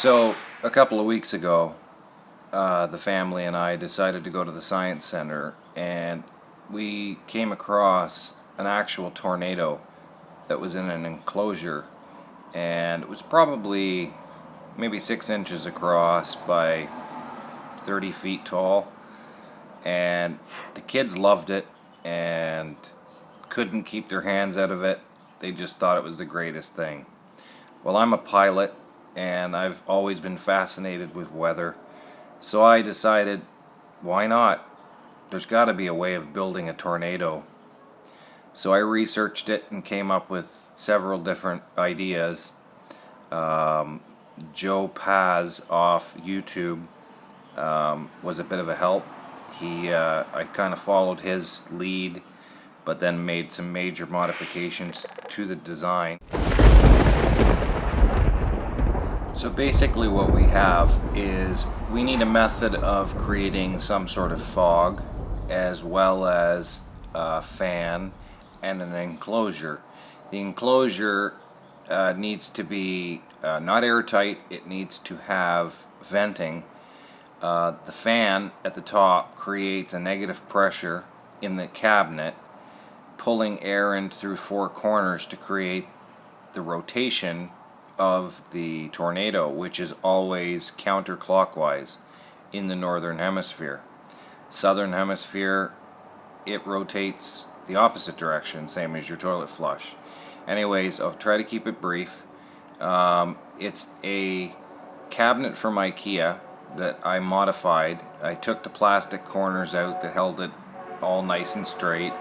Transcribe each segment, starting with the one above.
So, a couple of weeks ago, the family and I decided to go to the Science Center, and we came across an actual tornado that was in an enclosure, and it was probably maybe 6 inches across by 30 feet tall, and the kids loved it and couldn't keep their hands out of it. They just thought it was the greatest thing. Well, I'm a pilot, and I've always been fascinated with weather, so I decided, why not? There's got to be a way of building a tornado. So I researched it and came up with several different ideas. Joe Paz off YouTube was a bit of a help. I kind of followed his lead, but then made some major modifications to the design. So basically what we have is we need a method of creating some sort of fog, as well as a fan and an enclosure. The enclosure needs to be not airtight, it needs to have venting. The fan at the top creates a negative pressure in the cabinet, pulling air in through four corners to create the rotation of the tornado, which is always counterclockwise in the northern hemisphere. Southern hemisphere, it rotates the opposite direction, same as your toilet flush. Anyways, I'll try to keep it brief. It's a cabinet from IKEA that I modified. I took the plastic corners out that held it all nice and straight,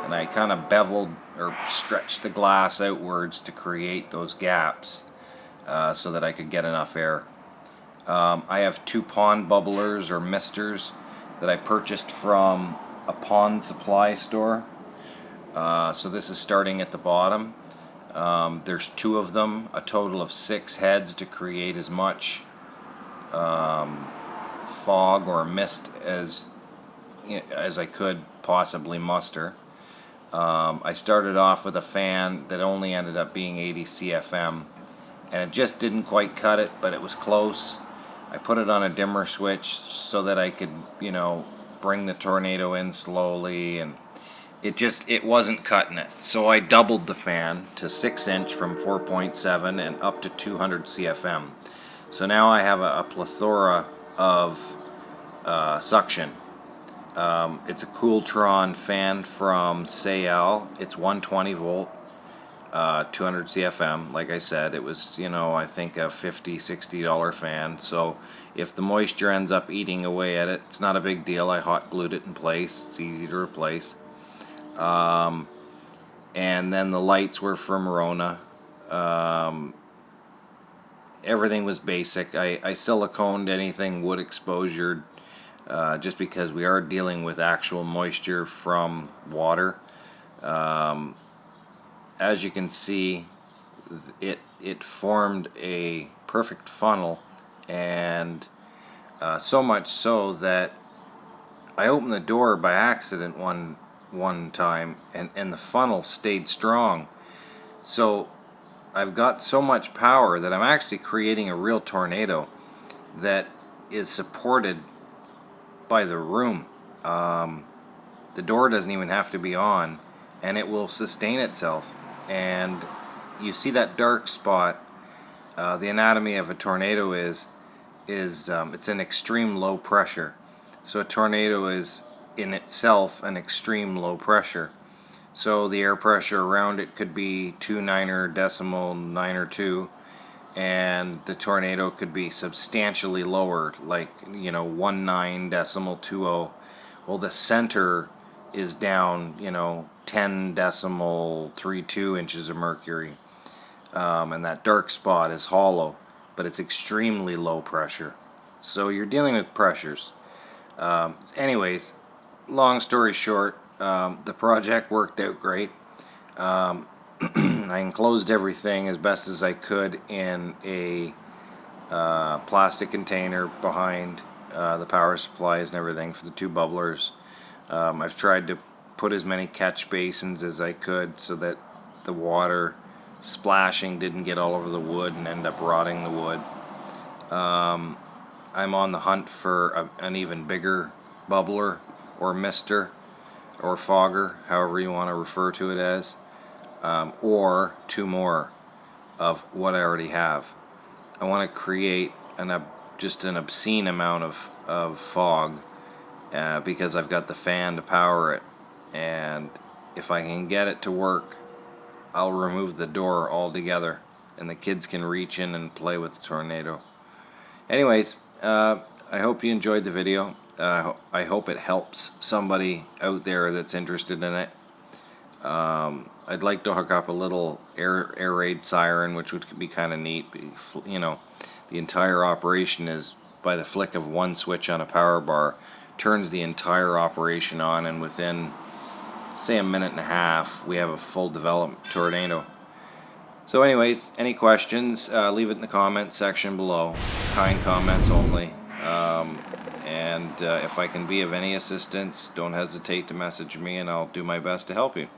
and I kind of beveled or stretched the glass outwards to create those gaps so that I could get enough air. I have two pond bubblers or misters that I purchased from a pond supply store. So this is starting at the bottom. There's two of them, a total of 6 heads to create as much fog or mist as I could possibly muster. I started off with a fan that only ended up being 80 CFM, and it just didn't quite cut it, but it was close. I put it on a dimmer switch so that I could, bring the tornado in slowly, and it wasn't cutting it. So I doubled the fan to 6 inch from 4.7 and up to 200 CFM. So now I have a plethora of suction. It's a Cooltron fan from Sayal. It's 120 volt, 200 CFM. Like I said, it was, I think a $50, $60 fan. So if the moisture ends up eating away at it, it's not a big deal. I hot glued it in place. It's easy to replace. And then the lights were from Rona. Everything was basic. I siliconed anything wood exposure, just because we are dealing with actual moisture from water. As you can see, it formed a perfect funnel, and so much so that I opened the door by accident one time, and the funnel stayed strong. So I've got so much power that I'm actually creating a real tornado that is supported by the room. The door doesn't even have to be on, and it will sustain itself. And you see that dark spot. The anatomy of a tornado is it's an extreme low pressure. So a tornado is in itself an extreme low pressure. So the air pressure around it could be 2.9, and the tornado could be substantially lower, like 19.20. Well, the center is down 10.32 inches of mercury, and that dark spot is hollow, but it's extremely low pressure. So you're dealing with pressures. Anyways, long story short, the project worked out great. I enclosed everything as best as I could in a plastic container behind the power supplies and everything for the two bubblers. I've tried to put as many catch basins as I could so that the water splashing didn't get all over the wood and end up rotting the wood. I'm on the hunt for an even bigger bubbler or mister or fogger, however you want to refer to it as, or two more of what I already have. I want to create just an obscene amount of fog because I've got the fan to power it, and if I can get it to work, I'll remove the door altogether and the kids can reach in and play with the tornado. Anyways, I hope you enjoyed the video. I hope it helps somebody out there that's interested in it. I'd like to hook up a little air raid siren, which would be kind of neat. You know, the entire operation is by the flick of one switch on a power bar, turns the entire operation on, and within, say, a minute and a half, we have a full developed tornado. So anyways, any questions, leave it in the comment section below. Kind comments only. And if I can be of any assistance, don't hesitate to message me and I'll do my best to help you.